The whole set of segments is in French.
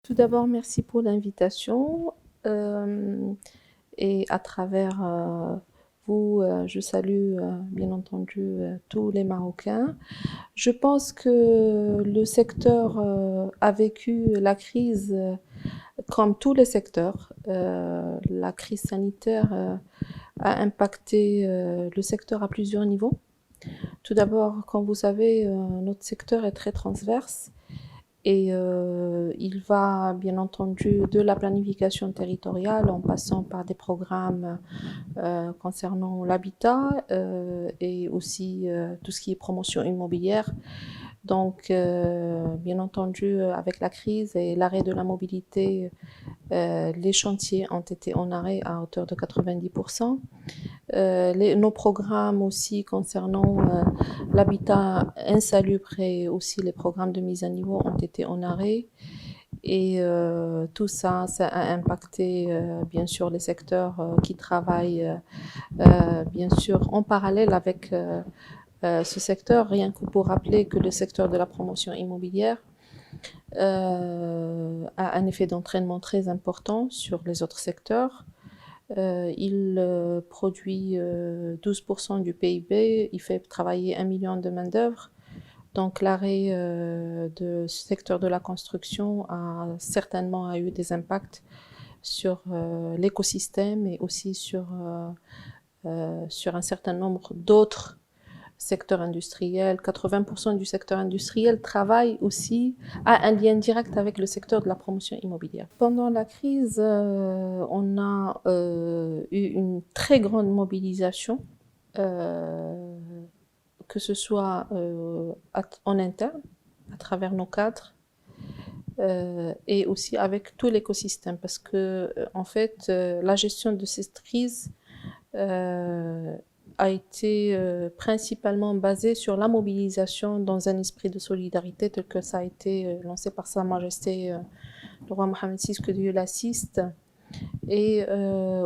Tout d'abord, merci pour l'invitation. Et à travers vous, je salue bien entendu tous les Marocains. Je pense que le secteur a vécu la crise comme tous les secteurs. La crise sanitaire a impacté le secteur à plusieurs niveaux. Tout d'abord, comme vous savez, notre secteur est très transverse. Et il va bien entendu de la planification territoriale en passant par des programmes concernant l'habitat et aussi tout ce qui est promotion immobilière. Donc, bien entendu, avec la crise et l'arrêt de la mobilité, les chantiers ont été en arrêt à hauteur de 90%. Nos programmes aussi concernant l'habitat insalubre et aussi les programmes de mise à niveau ont été en arrêt. Et tout ça, ça a impacté bien sûr les secteurs qui travaillent bien sûr en parallèle avec ce secteur, rien que pour rappeler que le secteur de la promotion immobilière a un effet d'entraînement très important sur les autres secteurs. Il produit 12% du PIB, il fait travailler 1 million de main-d'œuvre. Donc l'arrêt de ce secteur de la construction a certainement eu des impacts sur l'écosystème et aussi sur un certain nombre d'autres secteurs industriels. 80% du secteur industriel travaille aussi, a un lien direct avec le secteur de la promotion immobilière. Pendant la crise, on a eu une très grande mobilisation, que ce soit en interne, à travers nos cadres, et aussi avec tout l'écosystème, parce que en fait, la gestion de cette crise a été principalement basée sur la mobilisation dans un esprit de solidarité tel que ça a été lancé par Sa Majesté le roi Mohammed VI, que Dieu l'assiste, et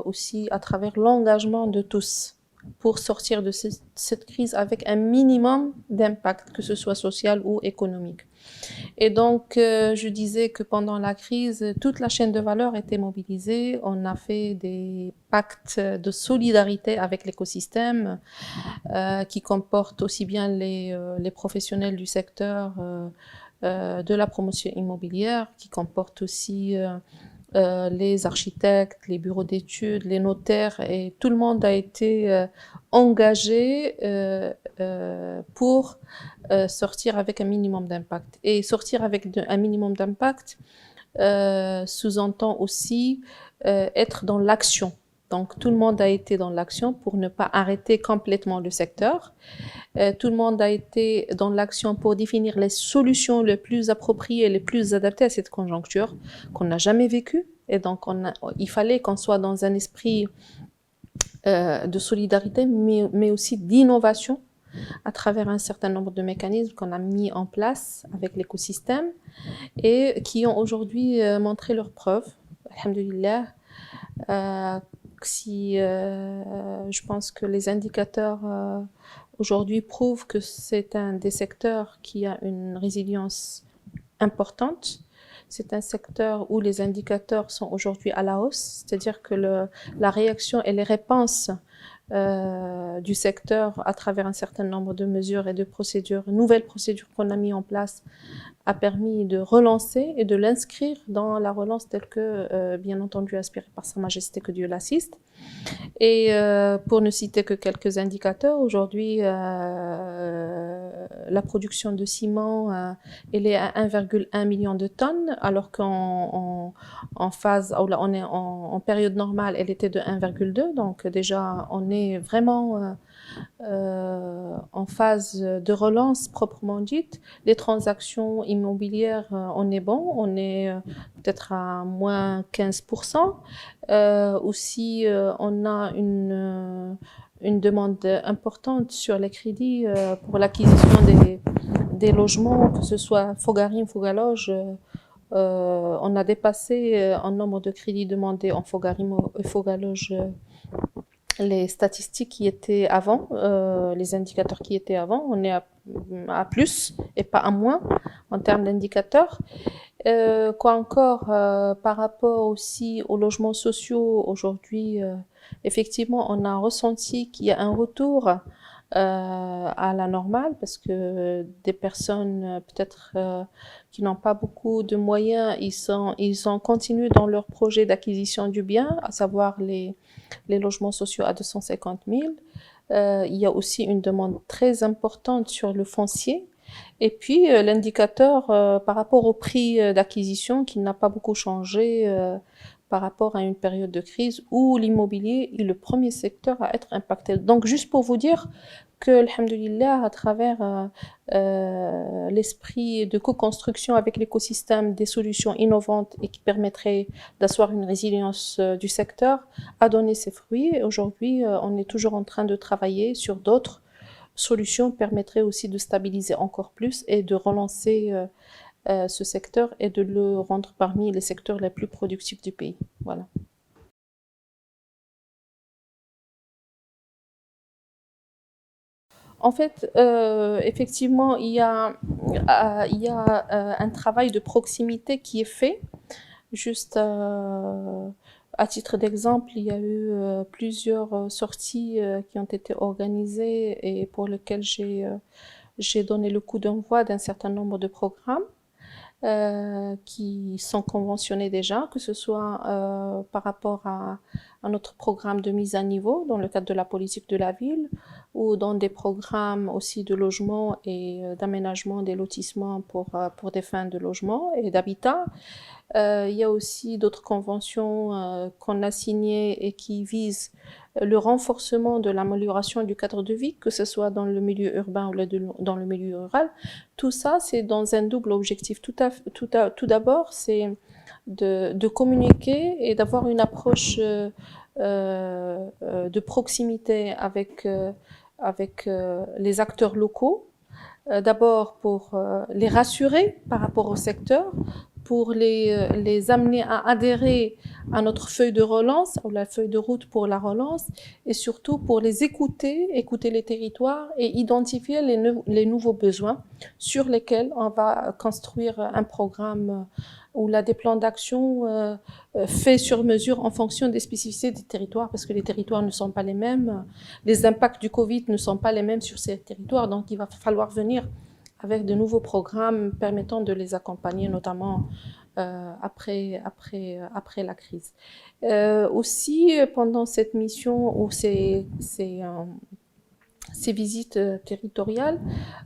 aussi à travers l'engagement de tous pour sortir de cette crise avec un minimum d'impact, que ce soit social ou économique. Et donc, je disais que pendant la crise, toute la chaîne de valeur était mobilisée. On a fait des pactes de solidarité avec l'écosystème qui comportent aussi bien les professionnels du secteur de la promotion immobilière, qui comportent aussi les architectes, les bureaux d'études, les notaires, et tout le monde a été engagé pour sortir avec un minimum d'impact. Et sortir avec un minimum d'impact sous-entend aussi être dans l'action. Donc tout le monde a été dans l'action pour ne pas arrêter complètement le secteur. Tout le monde a été dans l'action pour définir les solutions les plus appropriées, les plus adaptées à cette conjoncture qu'on n'a jamais vécue. Et donc il fallait qu'on soit dans un esprit de solidarité, mais aussi d'innovation, à travers un certain nombre de mécanismes qu'on a mis en place avec l'écosystème et qui ont aujourd'hui montré leurs preuves. Alhamdulillah. Je pense que les indicateurs aujourd'hui prouvent que c'est un des secteurs qui a une résilience importante. C'est un secteur où les indicateurs sont aujourd'hui à la hausse, c'est-à-dire que la réaction et les réponses du secteur à travers un certain nombre de mesures et de procédures, nouvelles procédures qu'on a mis en place, a permis de relancer et de l'inscrire dans la relance telle que, bien entendu, aspirée par Sa Majesté, que Dieu l'assiste. Et pour ne citer que quelques indicateurs, aujourd'hui, la production de ciment, elle est à 1,1 million de tonnes, alors qu'en phase, on est en période normale, elle était de 1,2. Donc déjà, on est vraiment en phase de relance proprement dite. Les transactions immobilières, on est bon, on est peut-être à moins 15%. Aussi, on a une demande importante sur les crédits pour l'acquisition des logements, que ce soit Fogarim, Fogaloge. On a dépassé un nombre de crédits demandés en Fogarim et Fogaloge les statistiques qui étaient avant, les indicateurs qui étaient avant. On est à plus et pas à moins en termes d'indicateurs. Quoi encore, par rapport aussi aux logements sociaux, aujourd'hui, effectivement, on a ressenti qu'il y a un retour à la normale parce que des personnes peut-être qui n'ont pas beaucoup de moyens, ils ont continué dans leur projet d'acquisition du bien, à savoir les logements sociaux à 250 000. Il y a aussi une demande très importante sur le foncier. Et puis l'indicateur par rapport au prix d'acquisition qui n'a pas beaucoup changé par rapport à une période de crise où l'immobilier est le premier secteur à être impacté. Donc juste pour vous dire que, alhamdoulilah, à travers l'esprit de co-construction avec l'écosystème des solutions innovantes et qui permettraient d'asseoir une résilience du secteur, a donné ses fruits. Et aujourd'hui, on est toujours en train de travailler sur d'autres solutions permettraient aussi de stabiliser encore plus et de relancer ce secteur et de le rendre parmi les secteurs les plus productifs du pays. Voilà. En fait, effectivement, il y a un travail de proximité qui est fait. Juste à titre d'exemple, il y a eu plusieurs sorties qui ont été organisées et pour lesquelles j'ai donné le coup d'envoi d'un certain nombre de programmes qui sont conventionnés déjà, que ce soit par rapport à notre programme de mise à niveau dans le cadre de la politique de la ville ou dans des programmes aussi de logement et d'aménagement des lotissements pour des fins de logement et d'habitat. Il y a aussi d'autres conventions qu'on a signées et qui visent le renforcement de l'amélioration du cadre de vie, que ce soit dans le milieu urbain ou dans le milieu rural. Tout ça, c'est dans un double objectif. Tout d'abord, c'est de communiquer et d'avoir une approche de proximité avec les acteurs locaux. D'abord pour les rassurer par rapport au secteur, pour les amener à adhérer à notre feuille de relance, ou la feuille de route pour la relance, et surtout pour les écouter, écouter les territoires et identifier les nouveaux besoins sur lesquels on va construire un programme ou là des plans d'action faits sur mesure en fonction des spécificités des territoires, parce que les territoires ne sont pas les mêmes, les impacts du Covid ne sont pas les mêmes sur ces territoires, donc il va falloir venir avec de nouveaux programmes permettant de les accompagner, notamment après la crise. Aussi, pendant cette mission ou ces visites territoriales,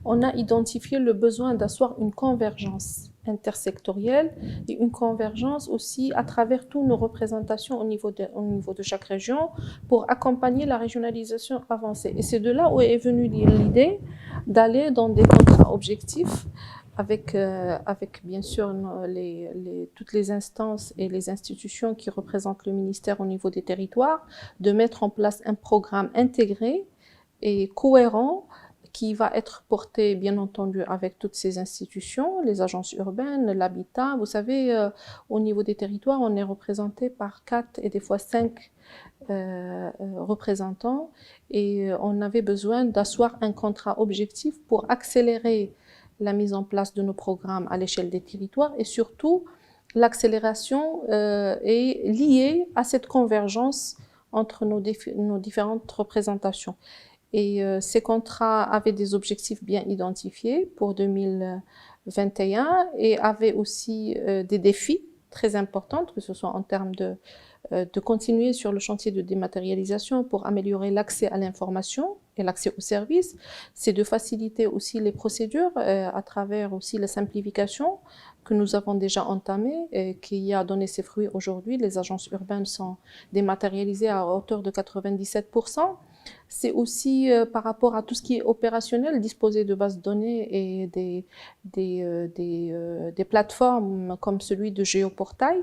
on a identifié le besoin d'asseoir une convergence intersectorielle et une convergence aussi à travers toutes nos représentations au niveau de chaque région pour accompagner la régionalisation avancée. Et c'est de là où est venue l'idée d'aller dans des contrats objectifs avec bien sûr toutes les instances et les institutions qui représentent le ministère au niveau des territoires, de mettre en place un programme intégré et cohérent qui va être porté, bien entendu, avec toutes ces institutions, les agences urbaines, l'habitat. Vous savez, au niveau des territoires, on est représenté par 4 et des fois 5 représentants et on avait besoin d'asseoir un contrat objectif pour accélérer la mise en place de nos programmes à l'échelle des territoires et surtout l'accélération est liée à cette convergence entre nos différentes représentations. Et ces contrats avaient des objectifs bien identifiés pour 2021 et avaient aussi des défis très importants, que ce soit en termes de continuer sur le chantier de dématérialisation pour améliorer l'accès à l'information et l'accès aux services. C'est de faciliter aussi les procédures à travers aussi la simplification que nous avons déjà entamée et qui a donné ses fruits aujourd'hui. Les agences urbaines sont dématérialisées à hauteur de 97%. C'est aussi par rapport à tout ce qui est opérationnel, disposer de bases de données et des plateformes comme celui de Géoportail,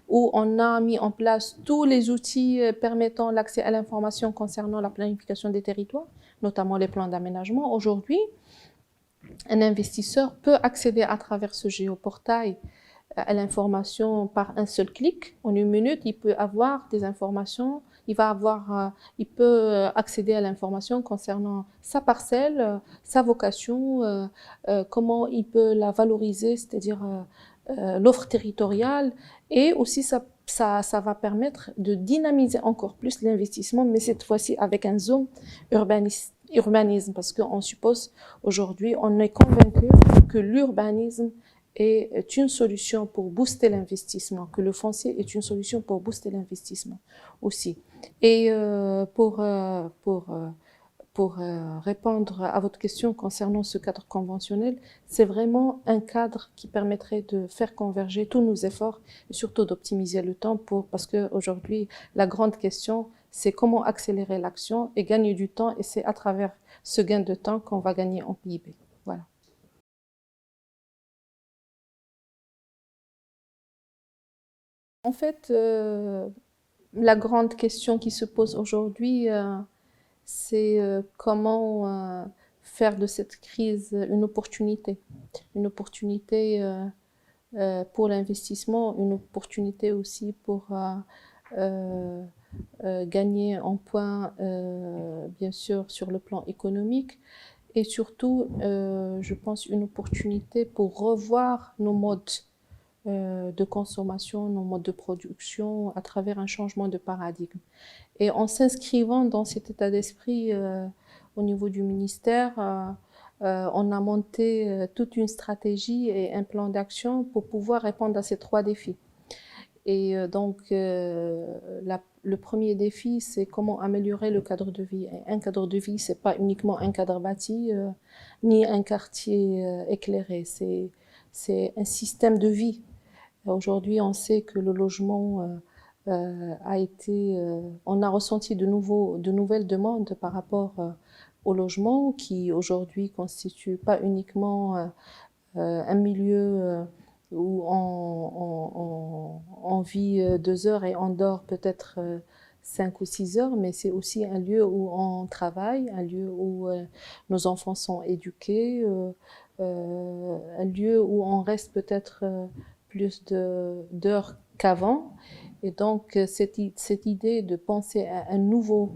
où on a mis en place tous les outils permettant l'accès à l'information concernant la planification des territoires, notamment les plans d'aménagement. Aujourd'hui, un investisseur peut accéder à travers ce Géoportail à l'information par un seul clic. En une minute, il peut avoir des informations, il peut accéder à l'information concernant sa parcelle, sa vocation, comment il peut la valoriser, c'est-à-dire l'offre territoriale, et aussi ça va permettre de dynamiser encore plus l'investissement, mais cette fois-ci avec un zoom urbanisme, parce qu'on suppose aujourd'hui, on est convaincu que l'urbanisme est une solution pour booster l'investissement, que le foncier est une solution pour booster l'investissement aussi. Et pour répondre à votre question concernant ce cadre conventionnel, c'est vraiment un cadre qui permettrait de faire converger tous nos efforts et surtout d'optimiser le temps parce qu'aujourd'hui, la grande question, c'est comment accélérer l'action et gagner du temps, et c'est à travers ce gain de temps qu'on va gagner en PIB. Voilà. En fait, la grande question qui se pose aujourd'hui, c'est comment faire de cette crise une opportunité pour l'investissement, une opportunité aussi pour gagner en points, bien sûr, sur le plan économique, et surtout, je pense, une opportunité pour revoir nos modes de consommation, nos modes de production à travers un changement de paradigme. Et en s'inscrivant dans cet état d'esprit au niveau du ministère, on a monté toute une stratégie et un plan d'action pour pouvoir répondre à ces 3 défis. Et le premier défi, c'est comment améliorer le cadre de vie. Et un cadre de vie, c'est pas uniquement un cadre bâti, ni un quartier éclairé. C'est un système de vie. Aujourd'hui, on sait que le logement on a ressenti de nouvelles demandes par rapport au logement, qui aujourd'hui constitue pas uniquement un milieu où on vit 2 heures et on dort peut-être 5 ou 6 heures, mais c'est aussi un lieu où on travaille, un lieu où nos enfants sont éduqués, un lieu où on reste peut-être plus d'heures qu'avant. Et donc, cette idée de penser à un nouveau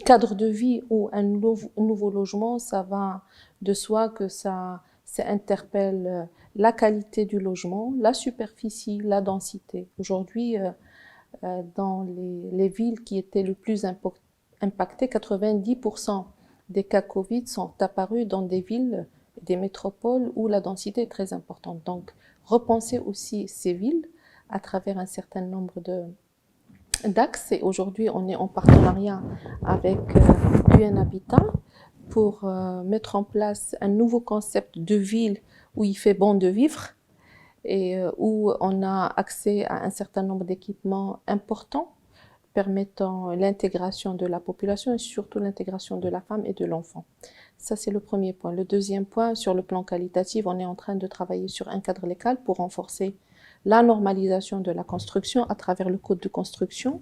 cadre de vie ou un nouveau logement, ça va de soi que ça interpelle la qualité du logement, la superficie, la densité. Aujourd'hui, dans les villes qui étaient le plus impactées, 90% des cas Covid sont apparus dans des villes, des métropoles où la densité est très importante. Donc, repenser aussi ces villes à travers un certain nombre d'axes. Et aujourd'hui, on est en partenariat avec UN Habitat pour mettre en place un nouveau concept de ville où il fait bon de vivre, et où on a accès à un certain nombre d'équipements importants permettant l'intégration de la population et surtout l'intégration de la femme et de l'enfant. Ça, c'est le premier point. Le deuxième point, sur le plan qualitatif, on est en train de travailler sur un cadre légal pour renforcer la normalisation de la construction à travers le code de construction.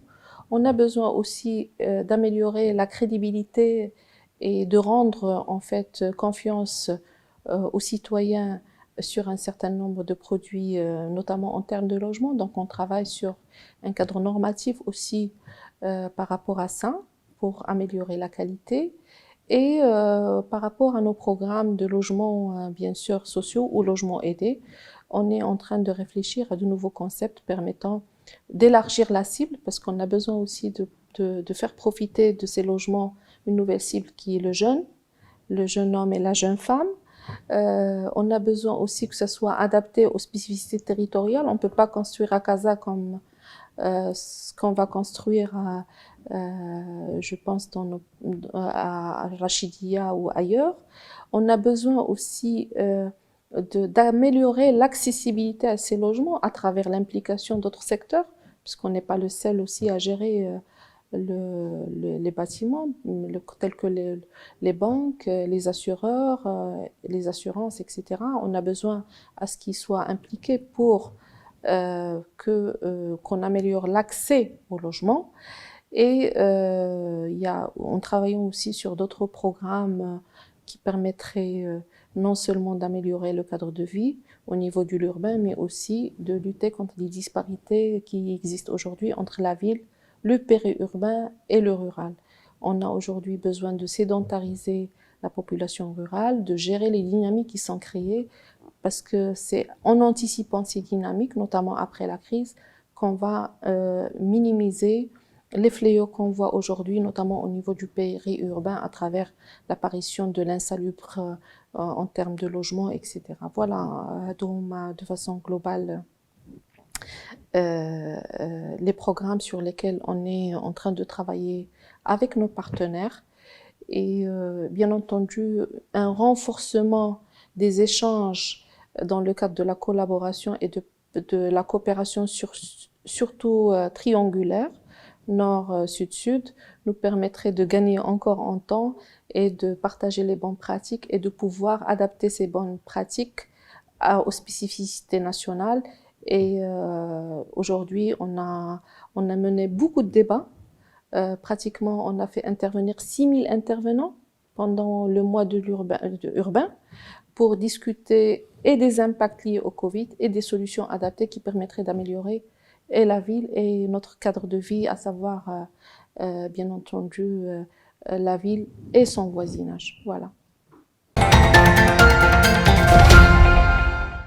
On a besoin aussi d'améliorer la crédibilité et de rendre en fait confiance aux citoyens sur un certain nombre de produits, notamment en termes de logement. Donc on travaille sur un cadre normatif aussi par rapport à ça, pour améliorer la qualité. Et par rapport à nos programmes de logement, bien sûr, sociaux ou logements aidés, on est en train de réfléchir à de nouveaux concepts permettant d'élargir la cible, parce qu'on a besoin aussi de faire profiter de ces logements une nouvelle cible qui est le jeune homme et la jeune femme. On a besoin aussi que ça soit adapté aux spécificités territoriales. On ne peut pas construire à Casa comme ce qu'on va construire je pense à Rachidia ou ailleurs. On a besoin aussi d'améliorer l'accessibilité à ces logements à travers l'implication d'autres secteurs, puisqu'on n'est pas le seul aussi à gérer les bâtiments, tels que les banques, les assureurs, les assurances, etc. On a besoin à ce qu'ils soient impliqués pour qu'on améliore l'accès au logement. Et on travaille aussi sur d'autres programmes qui permettraient non seulement d'améliorer le cadre de vie au niveau de l'urbain, mais aussi de lutter contre les disparités qui existent aujourd'hui entre la ville, le périurbain et le rural. On a aujourd'hui besoin de sédentariser la population rurale, de gérer les dynamiques qui sont créées parce que c'est en anticipant ces dynamiques, notamment après la crise, qu'on va minimiser les fléaux qu'on voit aujourd'hui, notamment au niveau du périurbain, à travers l'apparition de l'insalubre en termes de logement, etc. Voilà, donc, de façon globale, les programmes sur lesquels on est en train de travailler avec nos partenaires et bien entendu un renforcement des échanges dans le cadre de la collaboration et de la coopération surtout triangulaire, nord, sud, sud, nous permettrait de gagner encore en temps et de partager les bonnes pratiques et de pouvoir adapter ces bonnes pratiques aux spécificités nationales. Et aujourd'hui, on a mené beaucoup de débats. Pratiquement, on a fait intervenir 6000 intervenants pendant le mois de urbain pour discuter et des impacts liés au Covid et des solutions adaptées qui permettraient d'améliorer et la ville et notre cadre de vie, à savoir, bien entendu, la ville et son voisinage. Voilà.